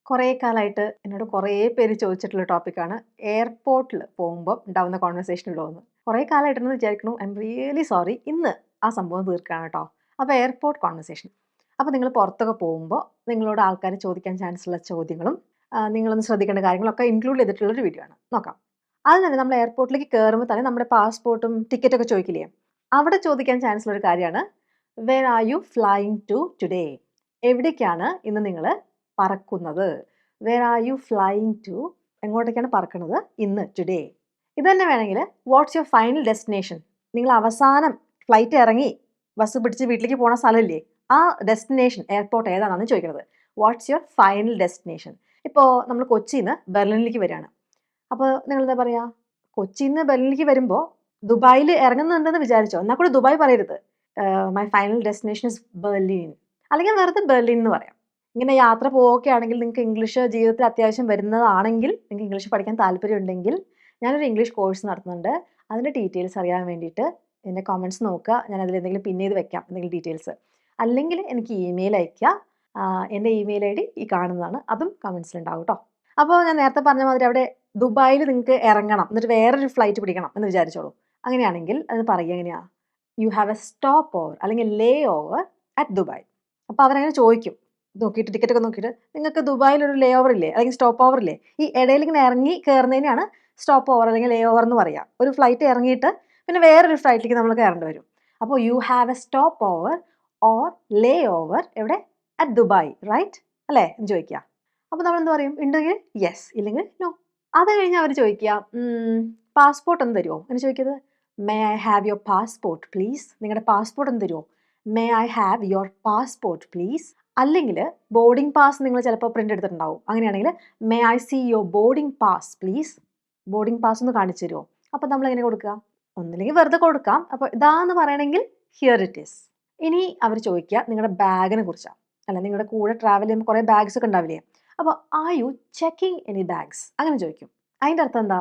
കുറേ കാലമായിട്ട് എന്നോട് കുറേ പേര് ചോദിച്ചിട്ടുള്ള ടോപ്പിക്കാണ് എയർപോർട്ടിൽ പോകുമ്പോൾ ഉണ്ടാവുന്ന കോൺവെർസേഷനിലോ എന്ന്. കുറേ കാലമായിട്ടെന്ന് വിചാരിക്കണു, ഐ എം റിയലി സോറി, ഇന്ന് ആ സംഭവം തീർക്കുകയാണ് കേട്ടോ. അപ്പോൾ എയർപോർട്ട് കോൺവെർസേഷൻ. അപ്പോൾ നിങ്ങൾ പുറത്തൊക്കെ പോകുമ്പോൾ നിങ്ങളോട് ആൾക്കാർ ചോദിക്കാൻ ചാൻസ് ഉള്ള ചോദ്യങ്ങളും നിങ്ങളൊന്ന് ശ്രദ്ധിക്കേണ്ട കാര്യങ്ങളൊക്കെ ഇൻക്ലൂഡ് ചെയ്തിട്ടുള്ളൊരു വീഡിയോ ആണ്. നോക്കാം. അത് തന്നെ നമ്മൾ എയർപോർട്ടിലേക്ക് കയറുമ്പോൾ തന്നെ നമ്മുടെ പാസ്പോർട്ടും ടിക്കറ്റൊക്കെ ചോദിക്കില്ലേ, അവിടെ ചോദിക്കാൻ ചാൻസ് ഉള്ള ഒരു കാര്യമാണ് where are you flying to today? എവിടേക്കാണ് ഇന്ന് നിങ്ങൾ പറക്കുന്നത്? Where are you flying to? എങ്ങോട്ടേക്കാണ് പറക്കുന്നത് ഇന്ന്, ടുഡേ? ഇത് തന്നെ വേണമെങ്കിൽ വാട്ട്സ് യുവർ ഫൈനൽ ഡെസ്റ്റിനേഷൻ? നിങ്ങൾ അവസാനം ഫ്ലൈറ്റ് ഇറങ്ങി ബസ് പിടിച്ച് വീട്ടിലേക്ക് പോണ സ്ഥലമില്ലേ, ആ ഡെസ്റ്റിനേഷൻ എയർപോർട്ട് ഏതാണെന്ന് ചോദിക്കുന്നത്. What's your final destination? ഇപ്പോൾ നമ്മൾ കൊച്ചിയിൽ നിന്ന് ബെർലിനിലേക്ക് വരികയാണ്. അപ്പോൾ നിങ്ങൾ എന്താ പറയുക? കൊച്ചിയിൽ നിന്ന് ബെർലിനിലേക്ക് വരുമ്പോൾ ദുബായിൽ ഇറങ്ങുന്നുണ്ടെന്ന് വിചാരിച്ചോ, എന്നാൽ കൂടി ദുബായ് പറയരുത്. My final destination is Berlin, അല്ലെങ്കിൽ വെറുതെ ബെർലിൻ എന്ന് പറയാം. ഇങ്ങനെ യാത്ര പോവുകയാണെങ്കിൽ നിങ്ങൾക്ക് ഇംഗ്ലീഷ് ജീവിതത്തിൽ അത്യാവശ്യം വരുന്നതാണെങ്കിൽ, നിങ്ങൾക്ക് ഇംഗ്ലീഷ് പഠിക്കാൻ താല്പര്യമുണ്ടെങ്കിൽ, ഞാനൊരു ഇംഗ്ലീഷ് കോഴ്സ് നടത്തുന്നുണ്ട്. അതിൻ്റെ ഡീറ്റെയിൽസ് അറിയാൻ വേണ്ടിയിട്ട് എൻ്റെ കമൻറ്റ്സ് നോക്കുക. ഞാൻ അതിൽ എന്തെങ്കിലും പിൻ ചെയ്ത് വെക്കാം, എന്തെങ്കിലും ഡീറ്റെയിൽസ്. അല്ലെങ്കിൽ എനിക്ക് ഇമെയിൽ അയയ്ക്കുക. എൻ്റെ ഇമെയിൽ ഐ ഡി ഈ കാണുന്നതാണ്, അതും കമൻറ്റ്സിലുണ്ടാവും കേട്ടോ. അപ്പോൾ ഞാൻ നേരത്തെ പറഞ്ഞ മാതിരി അവിടെ ദുബായിൽ നിങ്ങൾക്ക് ഇറങ്ങണം, എന്നിട്ട് വേറൊരു ഫ്ലൈറ്റ് പിടിക്കണം എന്ന് വിചാരിച്ചോളൂ. അങ്ങനെയാണെങ്കിൽ അത് പറയുക എങ്ങനെയാണ്? U have a stop over അല്ലെങ്കിൽ ലേ ഓവർ അറ്റ് ദുബായ്. അപ്പോൾ അവരങ്ങനെ ചോദിക്കും, നോക്കിയിട്ട് ടിക്കറ്റൊക്കെ നോക്കിയിട്ട്, നിങ്ങൾക്ക് ദുബായിൽ ഒരു ലേ ഓവർ ഇല്ലേ, അല്ലെങ്കിൽ സ്റ്റോപ്പ് ഓവർ ഇല്ലേ? ഈ ഇടയിൽ ഇങ്ങനെ ഇറങ്ങി കയറുന്നതിനാണ് സ്റ്റോപ്പ് ഓവർ അല്ലെങ്കിൽ ലേ ഓവർ എന്ന് പറയുക. ഒരു ഫ്ലൈറ്റ് ഇറങ്ങിയിട്ട് പിന്നെ വേറൊരു ഫ്ലൈറ്റിലേക്ക് നമ്മൾ കയറേണ്ടി വരും. അപ്പോൾ you have a stopover or layover എവിടെ? അറ്റ് ദുബായ്, റൈറ്റ് അല്ലേ എന്ന് ചോദിക്കുക. അപ്പോൾ നമ്മൾ എന്ത് പറയും? ഉണ്ടെങ്കിൽ യെസ്, ഇല്ലെങ്കിൽ നോ. അത് കഴിഞ്ഞ് അവർ ചോദിക്കുക, പാസ്പോർട്ട് ഒന്ന് തരുമോ എന്ന് ചോദിക്കുന്നത്. May I have your passport please? നിങ്ങളുടെ പാസ്പോർട്ട് ഒന്ന് തരുമോ? May I have your passport please? അല്ലെങ്കിൽ ബോർഡിംഗ് പാസ് നിങ്ങൾ ചിലപ്പോൾ പ്രിൻ്റ് എടുത്തിട്ടുണ്ടാവും. അങ്ങനെയാണെങ്കിൽ may I see your boarding pass please? Boarding pass ഒന്ന് കാണിച്ചു തരുമോ? അപ്പോൾ നമ്മൾ എങ്ങനെ കൊടുക്കുക? ഒന്നില്ലെങ്കിൽ വെറുതെ കൊടുക്കാം. അപ്പോൾ ഇതാന്ന് പറയണമെങ്കിൽ ഹിയർ ഇറ്റ് ഈസ്. ഇനി അവർ ചോദിക്കുക നിങ്ങളുടെ ബാഗിനെ കുറിച്ചാണ്. അല്ല, നിങ്ങളുടെ കൂടെ ട്രാവൽ ചെയ്യുമ്പോൾ കുറേ ബാഗ്സ് ഒക്കെ ഉണ്ടാവില്ലേ? അപ്പോൾ are you checking any bags? അങ്ങനെ ചോദിക്കും. അതിൻ്റെ അർത്ഥം എന്താ?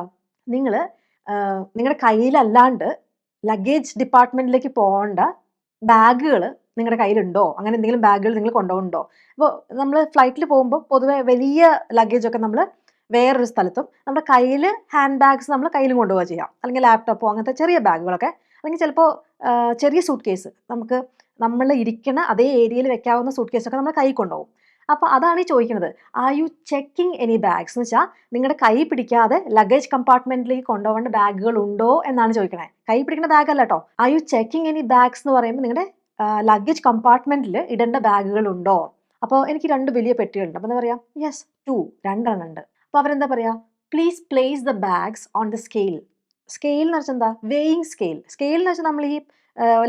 നിങ്ങൾ നിങ്ങളുടെ കയ്യിലല്ലാണ്ട് ലഗേജ് ഡിപ്പാർട്ട്മെൻറ്റിലേക്ക് പോകേണ്ട ബാഗുകൾ നിങ്ങളുടെ കയ്യിലുണ്ടോ? അങ്ങനെ എന്തെങ്കിലും ബാഗുകൾ നിങ്ങൾ കൊണ്ടുപോകുന്നുണ്ടോ? അപ്പോൾ നമ്മൾ ഫ്ലൈറ്റിൽ പോകുമ്പോൾ പൊതുവെ വലിയ ലഗേജൊക്കെ നമ്മൾ വേറൊരു സ്ഥലത്തും, നമ്മുടെ കയ്യിൽ ഹാൻഡ് ബാഗ്സ് നമ്മൾ കയ്യിലും കൊണ്ടുപോവുക ചെയ്യാം. അല്ലെങ്കിൽ ലാപ്ടോപ്പോ അങ്ങനത്തെ ചെറിയ ബാഗുകളൊക്കെ, അല്ലെങ്കിൽ ചിലപ്പോൾ ചെറിയ സൂട്ട് കേസ്, നമുക്ക് നമ്മൾ ഇരിക്കുന്ന അതേ ഏരിയയിൽ വെക്കാവുന്ന സൂട്ട് കേസൊക്കെ നമ്മൾ കൈ കൊണ്ടുപോകും. അപ്പോൾ അതാണ് ഈ ചോദിക്കുന്നത്. Are you checking any bags എന്ന് വെച്ചാൽ നിങ്ങളുടെ കൈ പിടിക്കാതെ ലഗേജ് കമ്പാർട്ട്മെന്റിലേക്ക് കൊണ്ടുപോകേണ്ട ബാഗുകൾ ഉണ്ടോ എന്നാണ് ചോദിക്കണേ. കൈ പിടിക്കുന്ന ബാഗ് അല്ല കേട്ടോ. Are you checking any bags എന്ന് പറയുമ്പോൾ നിങ്ങളുടെ ലഗേജ് കമ്പാർട്ട്മെന്റിൽ ഇടേണ്ട ബാഗുകൾ ഉണ്ടോ? അപ്പോൾ എനിക്ക് 2 വലിയ പെട്ടികളുണ്ട്. അപ്പോൾ എന്താ പറയുക? യെസ്, 2, 2 ഉണ്ട്. അപ്പോൾ അവരെന്താ പറയുക? Please place the bags on the scale. Scale എന്ന് വെച്ചാൽ എന്താ? Weighing scale. സ്കെയിൽ എന്ന് വെച്ചാൽ നമ്മൾ ഈ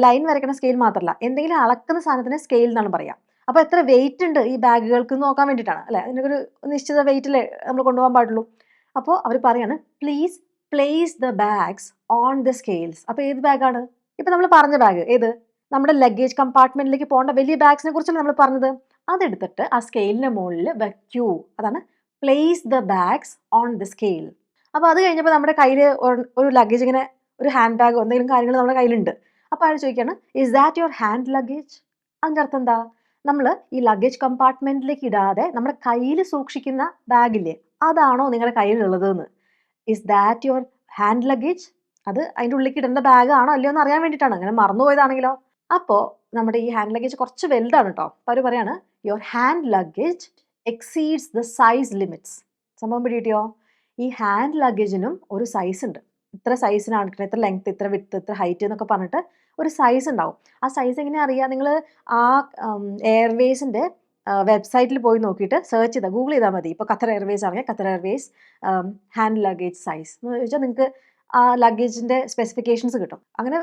ലൈൻ വരയ്ക്കുന്ന സ്കെയിൽ മാത്രമല്ല, എന്തെങ്കിലും അളക്കുന്ന സാധനത്തിന് സ്കെയിൽ എന്നാണ് പറയുക. അപ്പോൾ എത്ര വെയിറ്റ് ഉണ്ട് ഈ ബാഗുകൾക്ക് നോക്കാൻ വേണ്ടിയിട്ടാണ് അല്ലേ? അതിനൊരു നിശ്ചിത വെയിറ്റിൽ നമ്മൾ കൊണ്ടുപോകാൻ പാടുള്ളൂ. അപ്പോൾ അവർ പറയാണ് please place the bags on the scales. അപ്പോൾ ഏത് ബാഗാണ്? ഇപ്പം നമ്മൾ പറഞ്ഞ ബാഗ് ഏത്? നമ്മുടെ ലഗേജ് കമ്പാർട്ട്മെന്റിലേക്ക് പോകേണ്ട വലിയ ബാഗ്സിനെ കുറിച്ചല്ലേ നമ്മൾ പറഞ്ഞത്. അതെടുത്തിട്ട് ആ സ്കെയിലിൻ്റെ മുകളിൽ വയ്ക്കൂ. അതാണ് place the bags on the scale. അപ്പോൾ അത് കഴിഞ്ഞപ്പോൾ നമ്മുടെ കയ്യിൽ ഒരു ലഗേജ്, ഇങ്ങനെ ഒരു ഹാൻഡ് ബാഗോ എന്തെങ്കിലും കാര്യങ്ങൾ നമ്മുടെ കയ്യിലുണ്ട്. അപ്പോൾ അവർ ചോദിക്കുകയാണ് is that your hand luggage? അതിൻ്റെ അർത്ഥം എന്താ? നമ്മൾ ഈ ലഗേജ് കമ്പാർട്ട്മെന്റിലേക്ക് ഇടാതെ നമ്മുടെ കയ്യിൽ സൂക്ഷിക്കുന്ന ബാഗില്ലേ, അതാണോ നിങ്ങളുടെ കയ്യിലുള്ളത് എന്ന്. Is that your hand luggage? അത് അതിൻ്റെ ഉള്ളിലേക്ക് ഇടേണ്ട ബാഗ് ആണോ അല്ലയോ എന്ന് അറിയാൻ വേണ്ടിയിട്ടാണ്. അങ്ങനെ മറന്നുപോയതാണെങ്കിലോ? അപ്പോൾ നമ്മുടെ ഈ ഹാൻഡ് ലഗേജ് കുറച്ച് വലുതാണ് കേട്ടോ. അപ്പോൾ അവർ പറയാണ് your hand luggage exceeds the size limits. സംഭവം പിടികിട്ടിയോ? ഈ ഹാൻഡ് ലഗേജിനും ഒരു സൈസ് ഉണ്ട്. ഇത്ര സൈസിനാണ്, ഇത്ര ലെങ്ത്, ഇത്ര വിഡ്ത്ത്, ഇത്ര ഹൈറ്റ് എന്നൊക്കെ പറഞ്ഞിട്ട് ഒരു സൈസ് ഉണ്ടാവും. ആ സൈസ് എങ്ങനെയാണ് അറിയുക? നിങ്ങൾ ആ എയർവേസിൻ്റെ വെബ്സൈറ്റിൽ പോയി നോക്കിയിട്ട് സെർച്ച് ചെയ്താൽ, ഗൂഗിൾ ചെയ്താൽ മതി. ഇപ്പോൾ ഖത്തർ എയർവേസ് ആണെങ്കിൽ Qatar Airways hand luggage size എന്ന് ചോദിച്ചാൽ നിങ്ങൾക്ക് ആ ലഗേജിൻ്റെ സ്പെസിഫിക്കേഷൻസ് കിട്ടും. അങ്ങനെ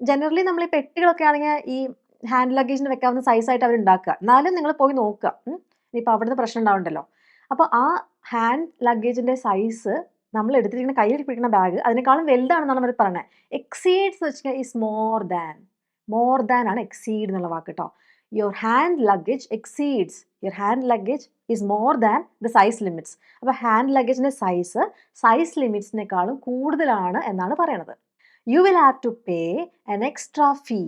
ജനറലി നമ്മൾ ഈ പെട്ടികളൊക്കെ ആണെങ്കിൽ ഈ ഹാൻഡ് ലഗേജിന് വെക്കാവുന്ന സൈസായിട്ട് അവർ ഉണ്ടാക്കുക. എന്നാലും നിങ്ങൾ പോയി നോക്കുക. ഇനിയിപ്പോൾ അവിടുന്ന് പ്രശ്നം ഉണ്ടാവണ്ടല്ലോ. അപ്പോൾ ആ ഹാൻഡ് ലഗേജിൻ്റെ സൈസ് നമ്മൾ എടുത്തിരിക്കുന്ന കയ്യിൽ പിടിക്കുന്ന ബാഗ് അതിനേക്കാളും വലുതാണെന്നാണ് അവർ പറയുന്നത്. എക്സീഡ്സ് എന്ന് വെച്ചാൽ ഈസ് മോർ ദാൻ ആണ് എക്സീഡ് എന്നുള്ള വാക്ക് കേട്ടോ. Your hand luggage exceeds, your hand luggage is more than the size limits. അപ്പോൾ ഹാൻഡ് ലഗേജിൻ്റെ സൈസ് ലിമിറ്റ്സിനേക്കാളും കൂടുതലാണ് എന്നാണ് പറയണത്. You will have to pay an extra fee.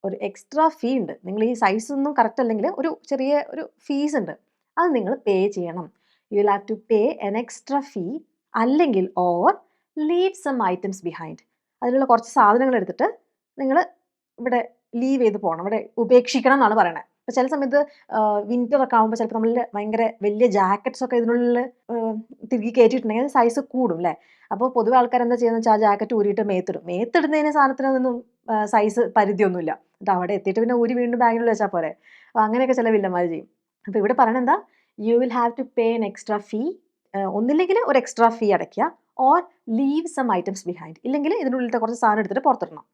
ഒരു എക്സ്ട്രാ ഫീ ഉണ്ട്. നിങ്ങൾ ഈ സൈസ് ഒന്നും കറക്റ്റ് അല്ലെങ്കിൽ ഒരു ചെറിയ ഒരു ഫീസ് ഉണ്ട്, അത് നിങ്ങൾ പേ ചെയ്യണം. You will have to pay an extra fee, അല്ലെങ്കിൽ or leave some items behind. അതിലുള്ള കുറച്ച് സാധനങ്ങൾ എടുത്തിട്ട് നിങ്ങൾ ഇവിടെ ലീവ് ചെയ്ത് പോകണം, ഇവിടെ ഉപേക്ഷിക്കണം എന്നാണ് പറയണത്. അപ്പോൾ ചില സമയത്ത് വിൻ്റർ ഒക്കെ ആകുമ്പോൾ ചിലപ്പോൾ നമ്മൾ ഭയങ്കര വലിയ ജാക്കറ്റ്സ് ഒക്കെ ഇതിനുള്ളിൽ തിരികെ കയറ്റിയിട്ടുണ്ടെങ്കിൽ അത് സൈസ് കൂടും അല്ലേ. അപ്പോൾ പൊതുവെ ആൾക്കാർ എന്താ ചെയ്യുന്നത് വെച്ചാൽ ആ ജാക്കറ്റ് ഊരിയിട്ട് മേത്തിടുന്നതിന് സാധനത്തിനൊന്നും സൈസ് പരിധിയൊന്നുമില്ല. എന്നിട്ട് അവിടെ എത്തിയിട്ട് പിന്നെ ഊരി വീണ്ടും ബാഗിനുള്ളിൽ വെച്ചാൽ പോരെ. അപ്പോൾ അങ്ങനെയൊക്കെ ചില വില്ലന്മാർ ചെയ്യും. അപ്പോൾ ഇവിടെ പറയണത് എന്താ, you will have to pay an extra fee, ഒന്നില്ലെങ്കിൽ ഒരു എക്സ്ട്രാ ഫീ അടയ്ക്കുക, or leave some items behind, ഇല്ലെങ്കിൽ ഇതിനുള്ളിലത്തെ കുറച്ച് സാധനം എടുത്തിട്ട് പുറത്തിടണം.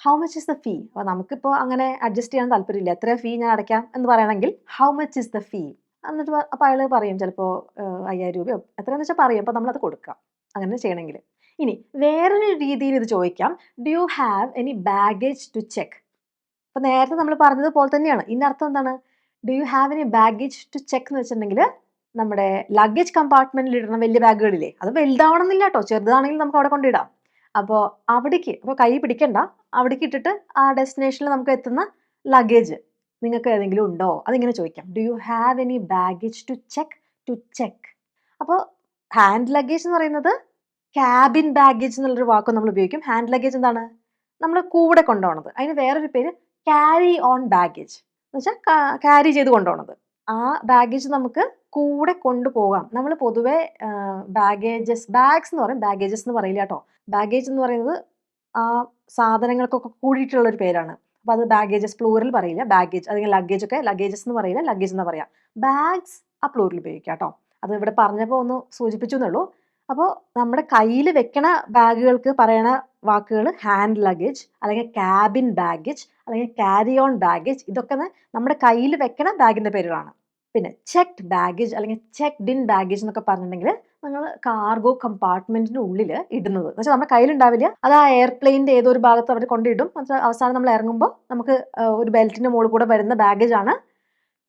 How much is the fee? അപ്പോൾ നമുക്കിപ്പോൾ അങ്ങനെ അഡ്ജസ്റ്റ് ചെയ്യാൻ താല്പര്യമില്ല, എത്ര ഫീ ഞാൻ അടയ്ക്കാം എന്ന് പറയണമെങ്കിൽ ഹൗ മച്ച് ഇസ് ദ ഫീ. എന്നിട്ട് അപ്പോൾ അയാൾ പറയും ചിലപ്പോൾ 5000 രൂപയോ എത്രയെന്ന് വെച്ചാൽ പറയും. അപ്പോൾ നമ്മളത് കൊടുക്കാം അങ്ങനെ ചെയ്യണമെങ്കിൽ. ഇനി വേറൊരു രീതിയിൽ ഇത് ചോദിക്കാം, do you have any baggage to check? അപ്പോൾ നേരത്തെ നമ്മൾ പറഞ്ഞതുപോലെ തന്നെയാണ്. ഇതിൻ്റെ അർത്ഥം എന്താണ്? Do you have any baggage to check എന്ന് വെച്ചിട്ടുണ്ടെങ്കിൽ നമ്മുടെ ലഗേജ് കമ്പാർട്ട്മെന്റിൽ ഇടുന്ന വലിയ ബാഗുകളില്ലേ, അത് വലുതാവണമെന്നില്ല കേട്ടോ, ചെറുതാണെങ്കിൽ നമുക്ക് അവിടെ കൊണ്ടിടാം. അപ്പോൾ അവിടേക്ക്, അപ്പോൾ കൈ പിടിക്കണ്ട, അവിടേക്ക് ഇട്ടിട്ട് ആ ഡെസ്റ്റിനേഷനിൽ നമുക്ക് എത്തുന്ന ലഗേജ് നിങ്ങൾക്ക് ഏതെങ്കിലും ഉണ്ടോ, അതിങ്ങനെ ചോദിക്കാം. Do you have any baggage to check? To check. അപ്പോൾ ഹാൻഡ് ലഗേജ് എന്ന് പറയുന്നത് ക്യാബിൻ ബാഗേജ് എന്നുള്ളൊരു വാക്ക് നമ്മൾ ഉപയോഗിക്കും. ഹാൻഡ് ലഗേജ് എന്താണ്? നമ്മൾ കൂടെ കൊണ്ടുപോകണത്. അതിന് വേറൊരു പേര് ക്യാരി ഓൺ ബാഗേജ് എന്ന് വെച്ചാൽ ക്യാരി ചെയ്ത് കൊണ്ടുപോകണത്. ആ ബാഗേജ് നമുക്ക് കൂടെ കൊണ്ടുപോകാം. നമ്മൾ പൊതുവെ ബാഗ്സ് എന്ന് പറയും, ബാഗേജസ് എന്ന് പറയില്ല കേട്ടോ. ബാഗേജ് എന്ന് പറയുന്നത് ആ സാധനങ്ങൾക്കൊക്കെ കൂടിയിട്ടുള്ളൊരു പേരാണ്. അപ്പോൾ അത് ബാഗേജസ് പ്ലൂറൽ പറയില്ല, ബാഗേജ് അല്ലെങ്കിൽ ലഗേജ് ഒക്കെ ലഗേജസ് എന്ന് പറയില്ല, ലഗേജ് എന്ന് പറയാം. ബാഗ്സ് ആ പ്ലൂറൽ ഉപയോഗിക്കാം കേട്ടോ. അത് ഇവിടെ പറഞ്ഞപ്പോൾ ഒന്ന് സൂചിപ്പിച്ചു എന്നുള്ളൂ. അപ്പോൾ നമ്മുടെ കയ്യിൽ വെക്കണ ബാഗുകൾക്ക് പറയണ വാക്കുകൾ ഹാൻഡ് ലഗേജ്, അല്ലെങ്കിൽ ക്യാബിൻ ബാഗേജ്, അല്ലെങ്കിൽ ക്യാരി ഓൺ ബാഗേജ്. ഇതൊക്കെ നമ്മുടെ കയ്യിൽ വെക്കണ ബാഗിൻ്റെ പേരുകളാണ്. പിന്നെ ചെക്ക്ഡ് ബാഗേജ് അല്ലെങ്കിൽ ചെക്ക്ഡ് ഇൻ ബാഗേജ് എന്നൊക്കെ പറഞ്ഞിട്ടുണ്ടെങ്കിൽ നമ്മൾ കാർഗോ കമ്പാർട്ട്മെന്റിന് ഉള്ളിൽ ഇടുന്നത് എന്ന് വെച്ചാൽ നമ്മുടെ കയ്യിലുണ്ടാവില്ല, അത് ആ എയർപ്ലെയിൻ്റെ ഏതോ ഒരു ഭാഗത്ത് അവർ കൊണ്ടിടും. അവസാനം നമ്മൾ ഇറങ്ങുമ്പോൾ നമുക്ക് ഒരു ബെൽറ്റിൻ്റെ മുകളിൽ കൂടെ വരുന്ന ബാഗേജ് ആണ്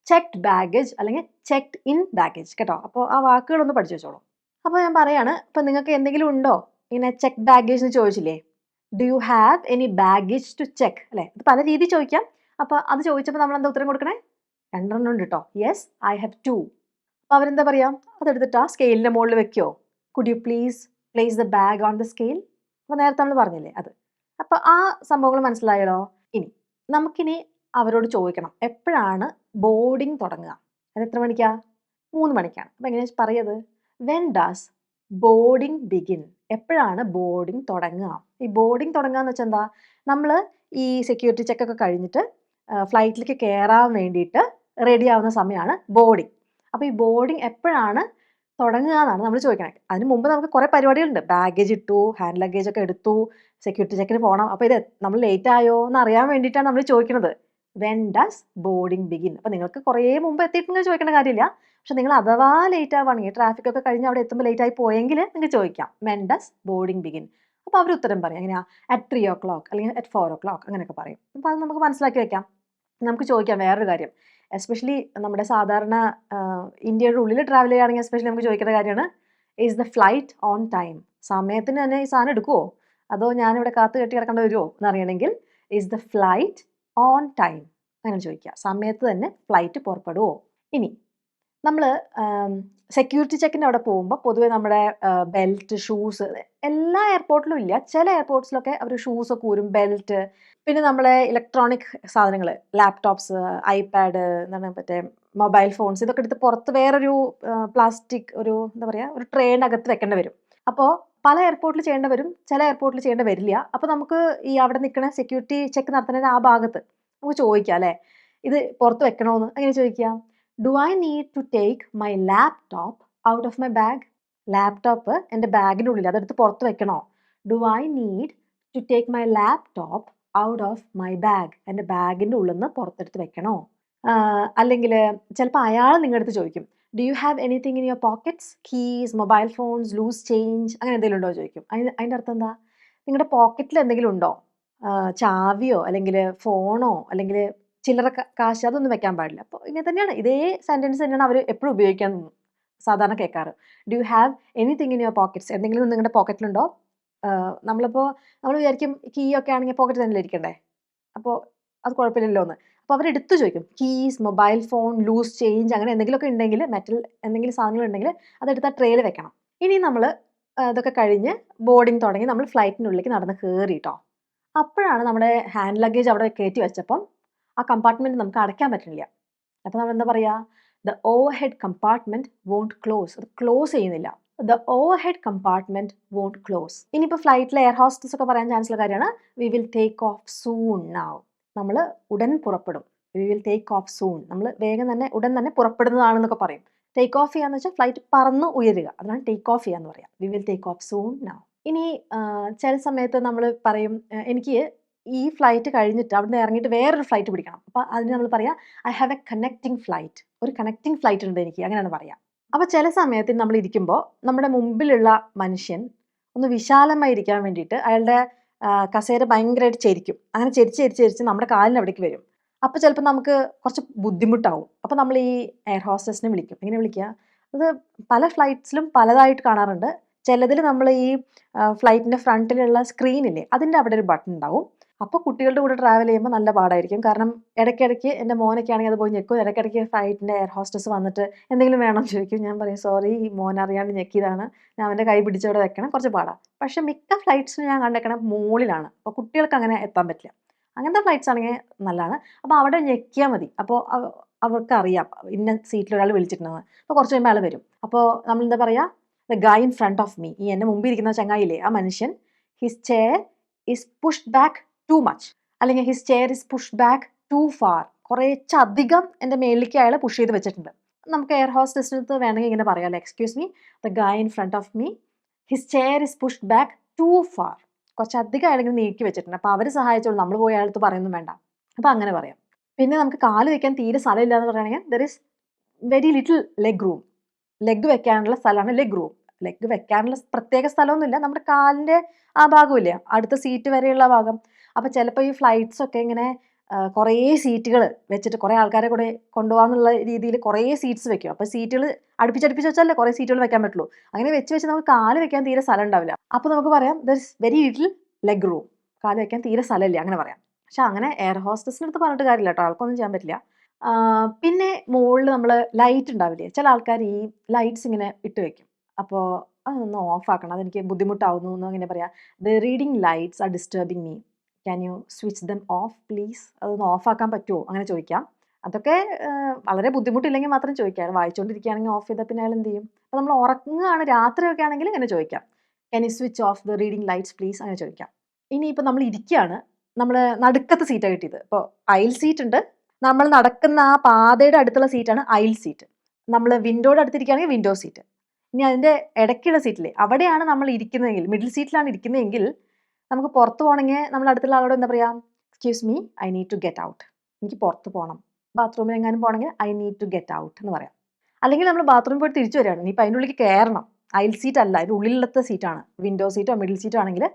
ചെക്ക്ഡ് ബാഗേജ് അല്ലെങ്കിൽ ചെക്ക്ഡ് ഇൻ ബാഗേജ് കേട്ടോ. അപ്പോൾ ആ വാക്കുകളൊന്ന് പഠിച്ചു വെച്ചോളൂ. അപ്പോൾ ഞാൻ പറയാണ്, ഇപ്പം നിങ്ങൾക്ക് എന്തെങ്കിലും ഉണ്ടോ ഇങ്ങനെ ചെക്ക് ബാഗേജ് എന്ന് ചോദിച്ചില്ലേ, do you have any baggage to check അല്ലേ. ഇത് പല രീതിയിൽ ചോദിക്കാം. അപ്പോൾ അത് ചോദിച്ചപ്പോൾ നമ്മൾ എന്താ ഉത്തരം കൊടുക്കണേ? 2 ഉണ്ട് കേട്ടോ. Yes I have 2. അപ്പോൾ അവരെന്താ പറയുക, അതെടുത്തിട്ട് ആ സ്കെയിലിൻ്റെ മുകളിൽ വെക്കുമോ? Could you please place the bag on the scale? അപ്പോൾ നേരത്തെ നമ്മൾ പറഞ്ഞില്ലേ അത്. അപ്പോൾ ആ സംഭവങ്ങൾ മനസ്സിലായല്ലോ. ഇനി നമുക്കിനി അവരോട് ചോദിക്കണം, എപ്പോഴാണ് ബോർഡിങ് തുടങ്ങുക? അത് എത്ര മണിക്കാ? 3 മണിക്കാണ്. അപ്പോൾ എങ്ങനെയാ പറയത്? When does boarding begin? എപ്പോഴാണ് ബോർഡിങ് തുടങ്ങുക? ഈ ബോർഡിങ് തുടങ്ങുക എന്ന് വെച്ചാൽ എന്താ, നമ്മൾ ഈ സെക്യൂരിറ്റി ചെക്കൊക്കെ കഴിഞ്ഞിട്ട് ഫ്ലൈറ്റിലേക്ക് കയറാൻ വേണ്ടിയിട്ട് റെഡി ആവുന്ന സമയമാണ് ബോർഡിങ്. അപ്പോൾ ഈ ബോർഡിങ് എപ്പോഴാണ് തുടങ്ങുക എന്നാണ് നമ്മൾ ചോദിക്കണത്. അതിന് മുമ്പ് നമുക്ക് കുറേ പരിപാടികളുണ്ട്. ബാഗേജ് ഇട്ടു, ഹാൻഡ് ലഗേജ് ഒക്കെ എടുത്തു, സെക്യൂരിറ്റി ചെക്കിന് പോകണം. അപ്പോൾ ഇത് നമ്മൾ ലേറ്റ് ആയോ എന്ന് അറിയാൻ വേണ്ടിയിട്ടാണ് നമ്മൾ ചോദിക്കുന്നത്. When does boarding begin? അപ്പോൾ നിങ്ങൾക്ക് കുറേ മുമ്പ് എത്തിയിട്ടുണ്ടെങ്കിൽ ചോദിക്കേണ്ട കാര്യമില്ല. പക്ഷെ നിങ്ങൾ അഥവാ ലേറ്റ് ആവുകയാണെങ്കിൽ, ട്രാഫിക് ഒക്കെ കഴിഞ്ഞ് അവിടെ എത്തുമ്പോൾ ലേറ്റ് ആയി പോയെങ്കിൽ നിങ്ങൾക്ക് ചോദിക്കാം, വെൻ ഡസ് ബോർഡിങ് ബിഗിൻ? അപ്പോൾ അവർ ഉത്തരം പറയും എങ്ങനെയാ, അറ്റ് 3 o'clock അല്ലെങ്കിൽ അറ്റ് 4 o'clock അങ്ങനെയൊക്കെ പറയും. അപ്പോൾ അത് നമുക്ക് മനസ്സിലാക്കി വെക്കാം. നമുക്ക് ചോദിക്കാം വേറൊരു കാര്യം, എസ്പെഷ്യലി നമ്മുടെ സാധാരണ ഇന്ത്യയുടെ ഉള്ളിൽ ട്രാവൽ ചെയ്യുകയാണെങ്കിൽ എസ്പെഷ്യലി നമുക്ക് ചോദിക്കേണ്ട കാര്യമാണ്, is the flight on time? സമയത്തിന് തന്നെ ഈ സാധനം എടുക്കുമോ, അതോ ഞാനിവിടെ കാത്തു കെട്ടി കിടക്കേണ്ടി വരുമോ എന്നറിയണമെങ്കിൽ is the flight on time അങ്ങനെ ചോദിക്കുക. സമയത്ത് തന്നെ ഫ്ലൈറ്റ് പുറപ്പെടുമോ? ഇനി നമ്മൾ സെക്യൂരിറ്റി ചെക്കിൻ്റെ അവിടെ പോകുമ്പോൾ പൊതുവേ നമ്മുടെ ബെൽറ്റ്, ഷൂസ് എല്ലാ എയർപോർട്ടിലും ഇല്ല, ചില എയർപോർട്ട്സിലൊക്കെ അവർ ഷൂസൊക്കെ ഊരും, ബെൽറ്റ്, പിന്നെ നമ്മളെ ഇലക്ട്രോണിക് സാധനങ്ങൾ, ലാപ്ടോപ്സ്, ഐപാഡ്, എന്താണ് മറ്റേ മൊബൈൽ ഫോൺസ്, ഇതൊക്കെ എടുത്ത് പുറത്ത് വേറൊരു പ്ലാസ്റ്റിക് ഒരു എന്താ പറയുക ഒരു ട്രേനകത്ത് വെക്കേണ്ടി വരും. അപ്പോൾ പല എയർപോർട്ടിൽ ചെയ്യേണ്ടി വരും, ചില എയർപോർട്ടിൽ ചെയ്യേണ്ടി വരില്ല. അപ്പോൾ നമുക്ക് ഈ അവിടെ നിൽക്കുന്ന സെക്യൂരിറ്റി ചെക്ക് നടത്തുന്നതിന് ആ ഭാഗത്ത് നമുക്ക് ചോദിക്കാം അല്ലേ, ഇത് പുറത്ത് വെക്കണമെന്ന്. അങ്ങനെ ചോദിക്കാം, do I need to take my laptop out of my bag? Laptop എൻ്റെ ബാഗിൻ്റെ ഉള്ളിൽ, അതെടുത്ത് പുറത്ത് വെക്കണോ? Do I need to take my laptop out of my bag? എൻ്റെ ബാഗിൻ്റെ ഉള്ളിൽ നിന്ന് പുറത്തെടുത്ത് വെക്കണോ? അല്ലെങ്കിൽ ചിലപ്പോൾ അയാൾ നിങ്ങളുടെ അടുത്ത് ചോദിക്കും, do you have anything in your pockets? Keys, mobile phones, loose change അങ്ങനെ എന്തെങ്കിലും ഉണ്ടോ ചോദിക്കും. അതിൻ്റെ അർത്ഥം എന്താ, നിങ്ങളുടെ പോക്കറ്റിൽ എന്തെങ്കിലും ഉണ്ടോ? ചാവിയോ അല്ലെങ്കിൽ ഫോണോ അല്ലെങ്കിൽ ചില്ലറ കാശ് അതൊന്നും വെക്കാൻ പാടില്ല. അപ്പോൾ ഇങ്ങനെ തന്നെയാണ്, ഇതേ സെൻറ്റൻസ് തന്നെയാണ് അവർ എപ്പോഴും ഉപയോഗിക്കാൻ സാധാരണ കേൾക്കാറ്. Do you have anything in your pockets? എന്തെങ്കിലും നിങ്ങളുടെ പോക്കറ്റിലുണ്ടോ? നമ്മൾ വിചാരിക്കും കീ ഒക്കെ ആണെങ്കിൽ പോക്കറ്റ് തന്നെ ഇരിക്കണ്ടേ, അപ്പോൾ അത് കുഴപ്പമില്ലല്ലോ എന്ന്. അപ്പോൾ അപ്പോൾ അവരെടുത്ത് ചോദിക്കും keys, mobile phone, loose change അങ്ങനെ എന്തെങ്കിലുമൊക്കെ ഉണ്ടെങ്കിൽ, മെറ്റൽ എന്തെങ്കിലും സാധനങ്ങൾ ഉണ്ടെങ്കിൽ അതെടുത്ത് ആ ട്രേയിൽ വെക്കണം. ഇനി നമ്മൾ ഇതൊക്കെ കഴിഞ്ഞ് ബോർഡിങ് തുടങ്ങി നമ്മൾ ഫ്ലൈറ്റിനുള്ളിലേക്ക് നടന്ന് കയറി കേട്ടോ. അപ്പോഴാണ് നമ്മുടെ ഹാൻഡ് ലഗേജ് അവിടെ കയറ്റി വെച്ചപ്പം ആ കമ്പാർട്ട്മെൻറ്റ് നമുക്ക് അടയ്ക്കാൻ പറ്റുന്നില്ല. അപ്പോൾ നമ്മൾ എന്താ പറയുക, the overhead compartment won't close, അത് ക്ലോസ് ചെയ്യുന്നില്ല. The overhead compartment won't close. ഇനിയിപ്പോൾ ഫ്ലൈറ്റിലെ എയർ ഹോസ്റ്റസ് ഒക്കെ പറയാൻ ചാൻസ് ഉള്ള കാര്യമാണ് we will take off soon now. നമ്മൾ ഉടൻ പുറപ്പെടും. We will take off soon, നമ്മൾ വേഗം തന്നെ ഉടൻ തന്നെ പുറപ്പെടുന്നതാണെന്നൊക്കെ പറയും. ടേക്ക് ഓഫ് ചെയ്യാന്ന് വെച്ചാൽ ഫ്ലൈറ്റ് പറന്ന് ഉയരുക, അതാണ് ടേക്ക് ഓഫ് ചെയ്യാന്ന് പറയാം. V will take off soon now. ഇനി ചില സമയത്ത് നമ്മൾ പറയും എനിക്ക് ഈ ഫ്ലൈറ്റ് കഴിഞ്ഞിട്ട് അവിടെ നിന്ന് ഇറങ്ങിയിട്ട് വേറൊരു ഫ്ലൈറ്റ് പിടിക്കണം. അപ്പോൾ അതിന് നമ്മൾ പറയാം I have A connecting flight. ഒരു കണക്റ്റിംഗ് ഫ്ലൈറ്റ് ഉണ്ട് എനിക്ക്, അങ്ങനെയാണ് പറയാം. അപ്പോൾ ചില സമയത്ത് നമ്മൾ ഇരിക്കുമ്പോൾ നമ്മുടെ മുമ്പിലുള്ള മനുഷ്യൻ ഒന്ന് വിശാലമായി വേണ്ടിയിട്ട് അയാളുടെ കസേര ഭയങ്കരമായിട്ട് ചെരിക്കും. അങ്ങനെ ചെരിച്ച് നമ്മുടെ കാലിന് അവിടേക്ക് വരും. അപ്പോൾ ചിലപ്പോൾ നമുക്ക് കുറച്ച് ബുദ്ധിമുട്ടാവും. അപ്പോൾ നമ്മൾ ഈ എയർ ഹോസ്റ്റസിനെ വിളിക്കും. എങ്ങനെ വിളിക്കുക? അത് പല ഫ്ലൈറ്റ്സിലും പലതായിട്ട് കാണാറുണ്ട്. ചിലതിൽ നമ്മൾ ഈ ഫ്ലൈറ്റിൻ്റെ ഫ്രണ്ടിലുള്ള സ്ക്രീനില്ലേ, അതിൻ്റെ അവിടെ ഒരു ബട്ടൺ ഉണ്ടാവും. അപ്പോൾ കുട്ടികളുടെ കൂടെ ട്രാവൽ ചെയ്യുമ്പോൾ നല്ല പാടായിരിക്കും. കാരണം ഇടയ്ക്കിടയ്ക്ക് എൻ്റെ മോനൊക്കെ ആണെങ്കിൽ അത് പോയി ഞെക്കും. ഇടയ്ക്കിടയ്ക്ക് ഫ്ലൈറ്റിൻ്റെ എയർ ഹോസ്റ്റസ് വന്നിട്ട് എന്തെങ്കിലും വേണമെന്ന് ചോദിക്കും. ഞാൻ പറയും സോറി, ഈ മോൻ അറിയാണ്ട് ഞെക്കിയതാണ്, ഞാൻ അവൻ്റെ കൈ പിടിച്ചവിടെ വെക്കണം, കുറച്ച് പാടാം. പക്ഷേ മിക്ക ഫ്ലൈറ്റ്സിനും ഞാൻ കണ്ടേക്കണം മുകളിലാണ്. അപ്പോൾ കുട്ടികൾക്ക് അങ്ങനെ എത്താൻ പറ്റില്ല. അങ്ങനത്തെ ഫ്ലൈറ്റ്സ് ആണെങ്കിൽ നല്ലതാണ്. അപ്പോൾ അവിടെ ഞെക്കിയാൽ മതി. അപ്പോൾ അവർക്കറിയാം ഇന്ന സീറ്റിൽ ഒരാൾ വിളിച്ചിട്ടുണ്ടെന്ന്. അപ്പോൾ കുറച്ച് കഴിയുമ്പോൾ ആൾ വരും. അപ്പോൾ നമ്മൾ എന്താ പറയുക, the guy in front of me, ഈ എൻ്റെ മുമ്പിൽ ഇരിക്കുന്ന ചങ്ങായില്ലേ, ആ മനുഷ്യൻ his chair is pushed back too much, അല്ലെങ്കിൽ his chair is pushed back too far. കുറച്ചധികം എൻ്റെ മേളിലേക്ക് അയാൾ പുഷ് ചെയ്ത് വെച്ചിട്ടുണ്ട്. നമുക്ക് എയർ ഹോസ്റ്റസിനടുത്ത് വേണമെങ്കിൽ ഇങ്ങനെ പറയാമല്ലോ, excuse me, the guy in front of me his chair is pushed back too far. കുറച്ചധികം അയാളിങ്ങനെ നീക്കി വെച്ചിട്ടുണ്ട്. അപ്പോൾ അവർ സഹായിച്ചോളൂ, നമ്മൾ പോയി അയാളത്ത് പറയുന്നും വേണ്ട. അപ്പോൾ അങ്ങനെ പറയാം. പിന്നെ നമുക്ക് കാല് വെക്കാൻ തീരെ സ്ഥലമില്ല എന്ന് പറയുകയാണെങ്കിൽ there is very little leg room. Leg വെക്കാനുള്ള സ്ഥലമാണ് ലെഗ് റൂം. ലെഗ് വെക്കാനുള്ള പ്രത്യേക സ്ഥലമൊന്നുമില്ല, നമ്മുടെ കാലിൻ്റെ ആ ഭാഗമില്ല, അടുത്ത സീറ്റ് വരെയുള്ള ഭാഗം. അപ്പോൾ ചിലപ്പോൾ ഈ ഫ്ലൈറ്റ്സൊക്കെ ഇങ്ങനെ കുറേ സീറ്റുകൾ വെച്ചിട്ട് കുറേ ആൾക്കാരെ കൂടെ കൊണ്ടുപോകാന്നുള്ള രീതിയിൽ കുറേ സീറ്റ്സ് വെക്കും. അപ്പോൾ സീറ്റുകൾ അടുപ്പിച്ചടുപ്പിച്ച് വെച്ചാലേ കുറേ സീറ്റുകൾ വെക്കാൻ പറ്റുള്ളൂ. അങ്ങനെ വെച്ച് നമുക്ക് കാല് വെക്കാൻ തീരെ സ്ഥലം ഉണ്ടാവില്ല. അപ്പോൾ നമുക്ക് പറയാം there is very little leg room, കാല് വെക്കാൻ തീരെ സ്ഥലമില്ല, അങ്ങനെ പറയാം. പക്ഷെ അങ്ങനെ എയർ ഹോസ്റ്റസിൻ്റെ അടുത്ത് പറഞ്ഞിട്ട് കാര്യമില്ല കേട്ടോ, ആൾക്കൊന്നും ചെയ്യാൻ പറ്റില്ല. പിന്നെ മുകളിൽ നമ്മൾ ലൈറ്റ് ഉണ്ടാവില്ലേ, ചില ആൾക്കാർ ഈ ലൈറ്റ്സ് ഇങ്ങനെ ഇട്ട് വെക്കും. അപ്പോൾ അതൊന്ന് ഓഫ് ആക്കണം, അതെനിക്ക് ബുദ്ധിമുട്ടാവുന്നു എന്ന് അങ്ങനെ പറയാം. The reading lights R disturbing me, can you switch dum of please. അതൊന്ന് ഓഫ് ആക്കാൻ പറ്റുമോ, അങ്ങനെ ചോദിക്കാം. അതൊക്കെ വളരെ ബുദ്ധിമുട്ടില്ലെങ്കിൽ മാത്രം ചോദിക്കാം. വായിച്ചുകൊണ്ടിരിക്കുകയാണെങ്കിൽ ഓഫ് ചെയ്താൽ പിന്നെ അയാൾ എന്ത് ചെയ്യും? അപ്പോൾ നമ്മൾ ഉറങ്ങുകയാണ് രാത്രിയൊക്കെ ആണെങ്കിൽ ഇങ്ങനെ ചോദിക്കാം, can you switch off the reading lights please, അങ്ങനെ ചോദിക്കാം. ഇനിയിപ്പോൾ നമ്മൾ ഇരിക്കുകയാണ്, നമ്മൾ നടുക്കത്തെ സീറ്റാണ് കിട്ടിയത്. ഇപ്പോൾ അയൽ സീറ്റ് ഉണ്ട്, നമ്മൾ നടക്കുന്ന ആ പാതയുടെ അടുത്തുള്ള സീറ്റാണ് അയൽ സീറ്റ്. നമ്മൾ വിൻഡോയുടെ അടുത്തിരിക്കുകയാണെങ്കിൽ വിൻഡോ സീറ്റ്. ഇനി അതിൻ്റെ ഇടയ്ക്കുള്ള സീറ്റില്ലേ, അവിടെയാണ് നമ്മൾ ഇരിക്കുന്നതെങ്കിൽ, മിഡിൽ സീറ്റിലാണ് ഇരിക്കുന്നതെങ്കിൽ നമുക്ക് പുറത്ത് പോകണമെങ്കിൽ നമ്മൾ അടുത്തുള്ള ആളോട് എന്താ പറയുക, excuse me, I need to get out, എനിക്ക് പുറത്ത് പോകണം, ബാത്റൂമിൽ എങ്ങാനും പോകണമെങ്കിൽ I need to get out എന്ന് പറയാം. അല്ലെങ്കിൽ നമ്മൾ ബാത്റൂമിൽ പോയിട്ട് തിരിച്ചു വരികയാണ്, ഇനിയിപ്പോൾ അതിൻ്റെ ഉള്ളിൽ കയറണം, അയൽ സീറ്റ് അല്ല, അതിൻ്റെ ഉള്ളിലത്തെ സീറ്റാണ്, വിൻഡോ സീറ്റോ മിഡിൽ സീറ്റോ ആണെങ്കിൽ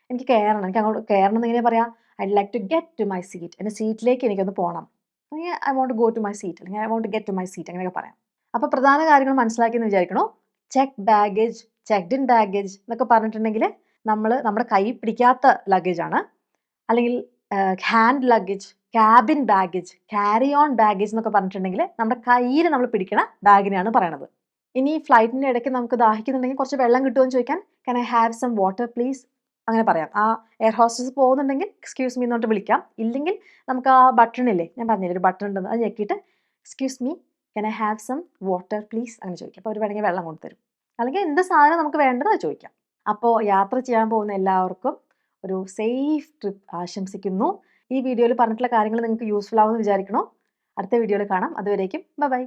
എനിക്ക് കയറണം, എനിക്ക് അങ്ങോട്ട് കയറണം എന്ന് എങ്ങനെയാണ് പറയാം, I like to get to my seat, എൻ്റെ സീറ്റിലേക്ക് എനിക്കൊന്ന് പോകണം, അല്ലെങ്കിൽ I want to go to my seat, അല്ലെങ്കിൽ I want to get to my seat, അങ്ങനെയൊക്കെ പറയാം. അപ്പോൾ പ്രധാന കാര്യങ്ങൾ മനസ്സിലാക്കിയെന്ന് വിചാരിക്കണോ. Check baggage, checked in baggage എന്നൊക്കെ പറഞ്ഞിട്ടുണ്ടെങ്കിൽ നമ്മൾ നമ്മുടെ കൈ പിടിക്കാത്ത ലഗേജാണ്. അല്ലെങ്കിൽ hand luggage, cabin baggage, carry on baggage എന്നൊക്കെ പറഞ്ഞിട്ടുണ്ടെങ്കിൽ നമ്മുടെ കയ്യിൽ നമ്മൾ പിടിക്കണ ബാഗിനെയാണ് പറയണത്. ഇനി ഫ്ലൈറ്റിൻ്റെ ഇടയ്ക്ക് നമുക്ക് ദാഹിക്കുന്നുണ്ടെങ്കിൽ കുറച്ച് വെള്ളം കിട്ടുമോ എന്ന് ചോദിക്കാൻ can I have some water please, അങ്ങനെ പറയാം. ആ എയർ ഹോസ്റ്റസ് പോകുന്നുണ്ടെങ്കിൽ എക്സ്ക്യൂസ് മീ എന്നോട്ട് വിളിക്കാം. ഇല്ലെങ്കിൽ നമുക്ക് ആ ബട്ടൺ ഇല്ലേ, ഞാൻ പറഞ്ഞില്ലേ ഒരു ബട്ടൺ ഉണ്ടെന്ന്, അത് ഞെക്കിയിട്ട് excuse me can I have some water please അങ്ങനെ ചോദിക്കാം. അപ്പോൾ അവർ വേണമെങ്കിൽ വെള്ളം കൊണ്ടുതരും. അല്ലെങ്കിൽ എന്ത് സാധനം നമുക്ക് വേണ്ടത് അത് ചോദിക്കാം. അപ്പോൾ യാത്ര ചെയ്യാൻ പോകുന്ന എല്ലാവർക്കും ഒരു സേഫ് ട്രിപ്പ് ആശംസിക്കുന്നു. ഈ വീഡിയോയിൽ പറഞ്ഞിട്ടുള്ള കാര്യങ്ങൾ നിങ്ങൾക്ക് യൂസ്ഫുൾ ആവുമെന്ന് വിചാരിക്കണോ. അടുത്ത വീഡിയോയിൽ കാണാം. അതുവരേക്കും ബൈ.